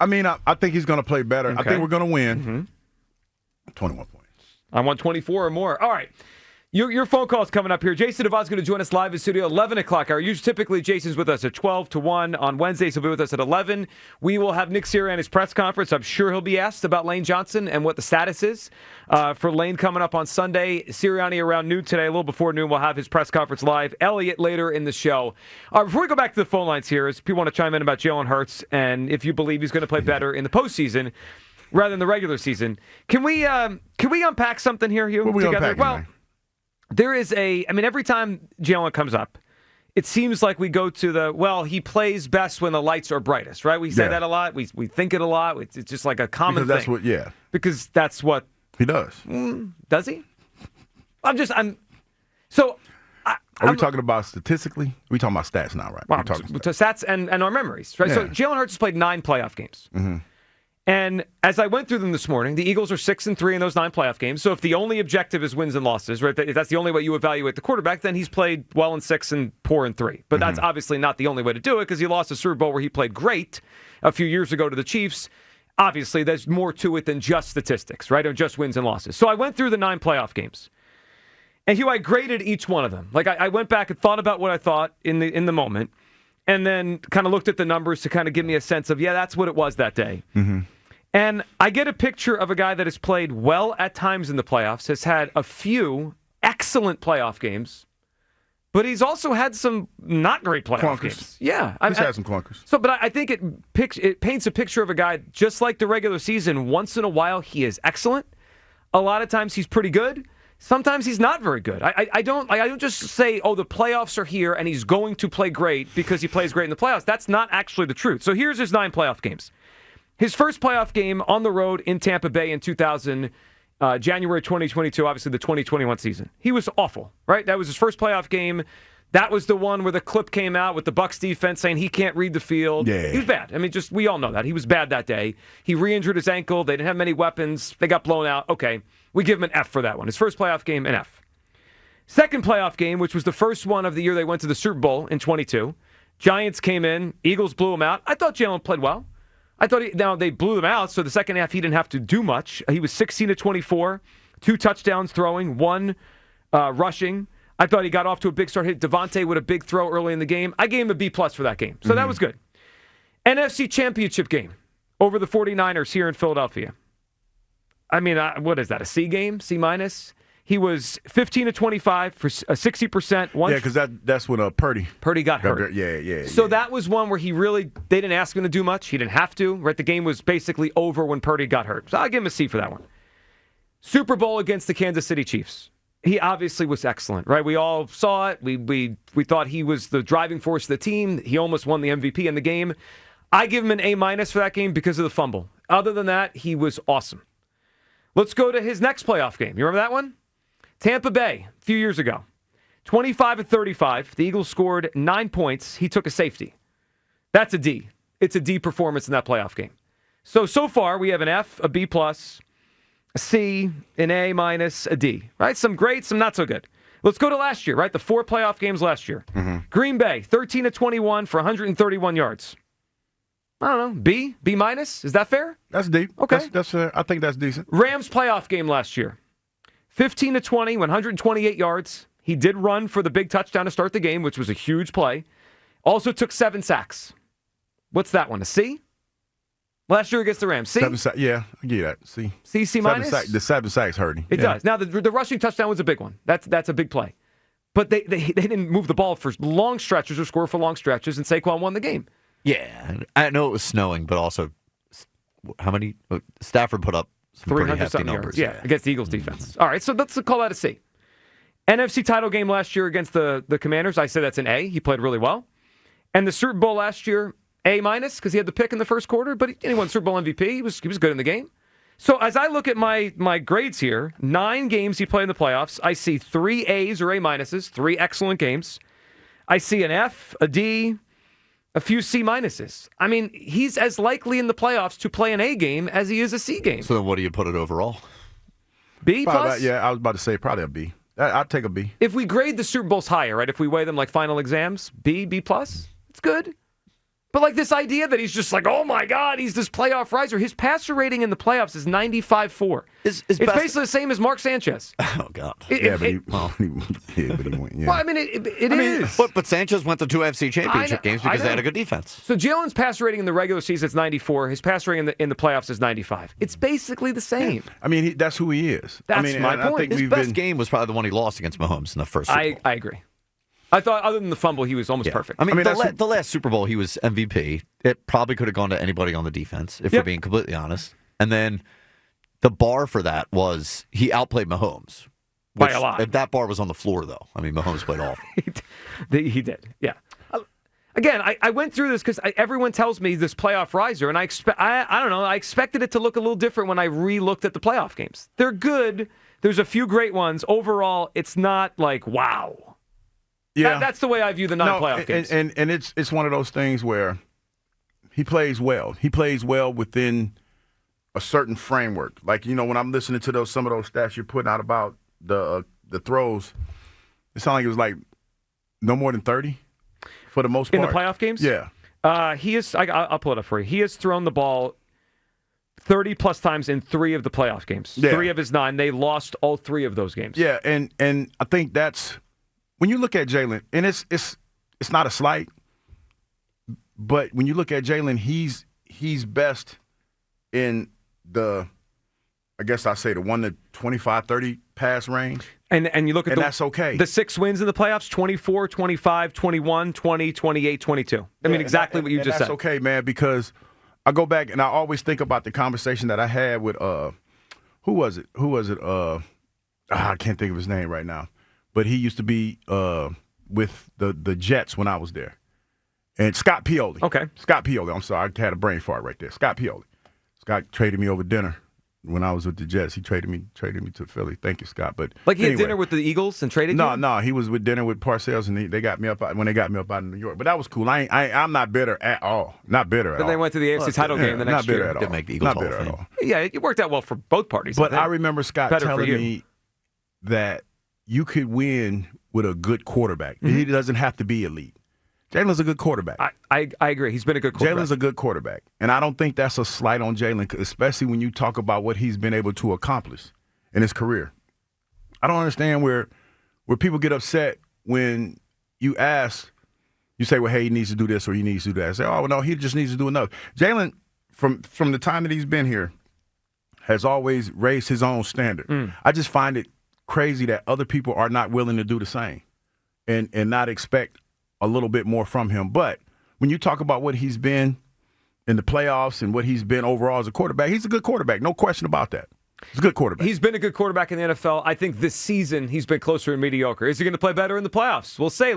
I mean, I think he's going to play better. Okay. I think we're going to win. 21 points. I want 24 or more. All right. Your phone call is coming up here. Jason Devon's going to join us live in studio 11 o'clock hour. Usually, typically, Jason's with us at 12 to 1. On Wednesdays, he'll be with us at 11. We will have Nick Sirianni's his press conference. I'm sure he'll be asked about Lane Johnson and what the status is for Lane coming up on Sunday. Sirianni around noon today, a little before noon, we'll have his press conference live. Elliott later in the show. Before we go back to the phone lines here, as people want to chime in about Jalen Hurts and if you believe he's going to play better in the postseason rather than the regular season, can we unpack something here, Hugh? What are we together? unpacking, Well, man? there is every time Jalen comes up, it seems like we go to he plays best when the lights are brightest, right? We say that a lot. We think it a lot. It's just like a common Because thing. Because that's what he does. Does he? Are we talking about statistically? We talking about stats now, right? Well, We're talking stats and our memories, right? Yeah. So Jalen Hurts has played 9 playoff games. And as I went through them this morning, the Eagles are 6-3 in those 9 playoff games. So if the only objective is wins and losses, right, if that's the only way you evaluate the quarterback, then he's played well in 6 and poor in 3. But that's obviously not the only way to do it because he lost a Super Bowl where he played great a few years ago to the Chiefs. Obviously, there's more to it than just statistics, right, or just wins and losses. So I went through the 9 playoff games. And Hugh, I graded each one of them. Like I went back and thought about what I thought in the moment, and then kind of looked at the numbers to kind of give me a sense of, that's what it was that day. And I get a picture of a guy that has played well at times in the playoffs, has had a few excellent playoff games, but he's also had some not great playoff games. Yeah. He's had some clunkers. But I think it paints a picture of a guy, just like the regular season, once in a while he is excellent. A lot of times he's pretty good. Sometimes he's not very good. I don't just say, the playoffs are here and he's going to play great because he plays great in the playoffs. That's not actually the truth. So here's his 9 playoff games. His first playoff game on the road in Tampa Bay in January 2022, obviously the 2021 season. He was awful, right? That was his first playoff game. That was the one where the clip came out with the Bucs defense saying he can't read the field. Yeah. He was bad. I mean, we all know that. He was bad that day. He re-injured his ankle. They didn't have many weapons. They got blown out. Okay, we give him an F for that one. His first playoff game, an F. Second playoff game, which was the first one of the year they went to the Super Bowl in 22. Giants came in. Eagles blew him out. I thought Jalen played well. Now they blew them out, so the second half he didn't have to do much. He was 16-24, 2 touchdowns throwing, 1 rushing. I thought he got off to a big start. Hit Devontae with a big throw early in the game. I gave him a B+ for that game, so that was good. NFC Championship game over the 49ers here in Philadelphia. I mean, what is that, a C game, C-? He was 15-25 for 60%. Yeah, because that's when Purdy got hurt. Yeah. So that was one where they didn't ask him to do much. He didn't have to. Right, the game was basically over when Purdy got hurt. So I'll give him a C for that one. Super Bowl against the Kansas City Chiefs. He obviously was excellent, right? We all saw it. We thought he was the driving force of the team. He almost won the MVP in the game. I give him an A- for that game because of the fumble. Other than that, he was awesome. Let's go to his next playoff game. You remember that one? Tampa Bay, a few years ago. 25-35. The Eagles scored 9 points. He took a safety. That's a D. It's a D performance in that playoff game. So far, we have an F, a B+, a C, an A-, a D. Right? Some great, some not so good. Let's go to last year, right? The 4 playoff games last year. Green Bay, 13-21 for 131 yards. I don't know. B? B-? Is that fair? That's deep. Okay. That's I think that's decent. Rams playoff game last year. 15-20, 128 yards. He did run for the big touchdown to start the game, which was a huge play. Also took 7 sacks. What's that one, a C? Last year against the Rams, C? 7 sacks, yeah, I get that. C. C, C-? The 7 sacks hurt him. It does. Now, the rushing touchdown was a big one. That's a big play. But they didn't move the ball for long stretches or score for long stretches, and Saquon won the game. Yeah, I know it was snowing, but also, how many? Stafford put up some pretty hefty numbers. Yeah, against the Eagles defense. All right, so let's call that a C. NFC title game last year against the Commanders, I say that's an A. He played really well. And the Super Bowl last year, A- because he had the pick in the first quarter, but he won Super Bowl MVP. He was good in the game. So as I look at my grades here, 9 games he played in the playoffs, I see 3 A's or A-, 3 excellent games. I see an F, a D, a few C-. I mean, he's as likely in the playoffs to play an A game as he is a C game. So then what do you put it overall? B+? Yeah, I was about to say probably a B. I'd take a B. If we grade the Super Bowls higher, right? If we weigh them like final exams, B+, it's good. But like this idea that he's just like, oh my God, he's this playoff riser. His passer rating in the playoffs is 95.4. It's basically the same as Mark Sanchez. Oh God. But he went. Yeah. Well, I mean, it is. But Sanchez went to 2 FC championship games because they had a good defense. So Jalen's passer rating in the regular season is 94. His passer rating in the playoffs is 95. It's basically the same. I mean, that's who he is. That's my point. I think His best game was probably the one he lost against Mahomes in the first Super Bowl. I agree. I thought, other than the fumble, he was almost perfect. I mean the last Super Bowl, he was MVP. It probably could have gone to anybody on the defense, if we're being completely honest. And then the bar for that was he outplayed Mahomes. By a lot. That bar was on the floor, though. I mean, Mahomes played awful. He did, yeah. Again, I went through this because everyone tells me this playoff riser, and I don't know, I expected it to look a little different when I re-looked at the playoff games. They're good. There's a few great ones. Overall, it's not like, wow. Yeah, that's the way I view the non-playoff games. And it's one of those things where he plays well. He plays well within a certain framework. Like, when I'm listening to some of those stats you're putting out about the throws, it sounded like it was like no more than 30 for the most part. In the playoff games? Yeah. He is. I'll pull it up for you. He has thrown the ball 30-plus times in 3 of the playoff games. Yeah. 3 of his 9. They lost all 3 of those games. Yeah, and I think that's when you look at Jalen, and it's not a slight, but when you look at Jalen, he's best in the, I guess I say the 1 to 25, 30 pass range. And you look at that's okay. The 6 wins in the playoffs, 24, 25, 21, 20, 28, 22. I mean, exactly what you just said. That's okay, man, because I go back and I always think about the conversation that I had with who was it? I can't think of his name right now. But he used to be with the Jets when I was there. And Scott Pioli. Okay. Scott Pioli. I'm sorry. I had a brain fart right there. Scott Pioli. Scott traded me over dinner when I was with the Jets. He traded me to Philly. Thank you, Scott. But like he had dinner with the Eagles and traded you? No. He was with dinner with Parcells, and they got me up when they got me up out of New York. But that was cool. I'm not bitter at all. Not bitter at all. But they went to the AFC title game the next year. Not bitter at all. Didn't make the Eagles not bitter Hall of at Fame. all. Yeah, it worked out well for both parties. But I remember Scott telling you. me that you could win with a good quarterback. Mm-hmm. He doesn't have to be elite. Jalen's a good quarterback. I agree. He's been a good quarterback. Jalen's a good quarterback. And I don't think that's a slight on Jalen, especially when you talk about what he's been able to accomplish in his career. I don't understand where people get upset when you say, well, hey, he needs to do this or he needs to do that. I say, oh, well, no, he just needs to do enough. Jalen, from the time that he's been here, has always raised his own standard. I just find it crazy that other people are not willing to do the same and not expect a little bit more from him. But when you talk about what he's been in the playoffs and what he's been overall as a quarterback, he's a good quarterback. No question about that. He's a good quarterback. He's been a good quarterback in the NFL. I think this season he's been closer to mediocre. Is he going to play better in the playoffs? We'll say.